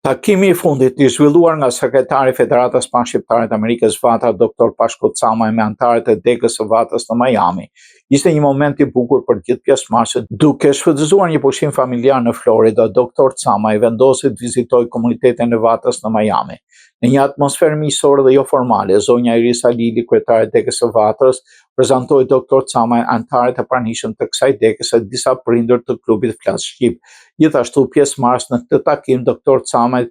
Takimi I fundit I zhvilluar nga sekretari I Federatës Panshqiptare të Amerikës Vata, Dr. Pashko Camaj me anëtarët e degës së Vatës në Miami, ishte një moment I bukur për gjithë pjesëmarrësit. Duke shfrytëzuar një pushim familjar në Florida, Dr. Camaj vendosi të vizitojë komunitetin e Vatës në Miami. Në një atmosferë miqësore dhe jo formale, zonja Irisa Lili, kryetare e degës së Vatës, prezantoi Dr. Camaj anëtarët e pranishëm të kësaj degës e disa prindër të klubit Flas Shqip. Gjithashtu pjesëmarrës në këtë takim Dr. Camaj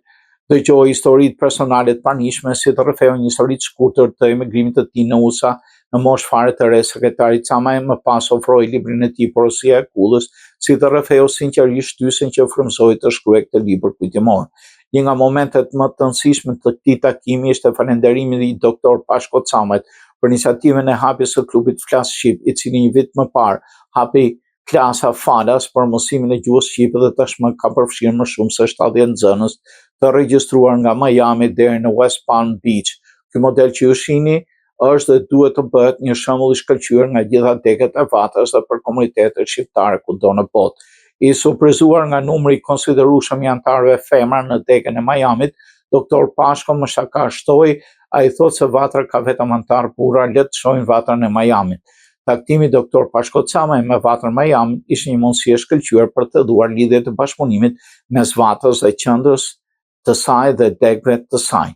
dëgjoi historitë personale të pranishme, si të rrëfeu një histori të shkurtër të emigrimit të tij në USA në moshë fare të re. Sekretari Camaj më pas ofroi librin e tij Porosia e Kullës, si të rrëfeu sinqerisht ftysën që frymëzoi të shkruajë këtë libër kujtimor. Një nga momentet më të rëndësishme të këtij takimi ishte falënderimi I Dr. Pashko Camajt për iniciativën e hapjes së klubit Flas Shqip, I cili një vit më parë hapi klasa falas për mësimin e gjuhës shqipe dhe tashmë ka përfshirë më shumë se 70 nxënës të regjistruar nga Miami deri në West Palm Beach. Ky model që ju shihni është dhe duhet të bëhet një shembull I shkëlqyer nga gjitha degët e Vatës dhe për komunitetet shqiptare kudo në botë. I surprizuar nga numri I konsiderueshëm I anëtarëve femra në degën e Miamit, Dr. Pashko më shakashtoi, ai thotë se Vatra ka vetëm anëtar burra, le të shohin Vatrën e Miamit. Taktimi Dr. Pashko Camaj me Vatrën Miami ishte një mundësi e shkëlqyer për të filluar lidhje të bashkëpunimit mes Vatrës dhe qendrës të saj dhe degëve të saj.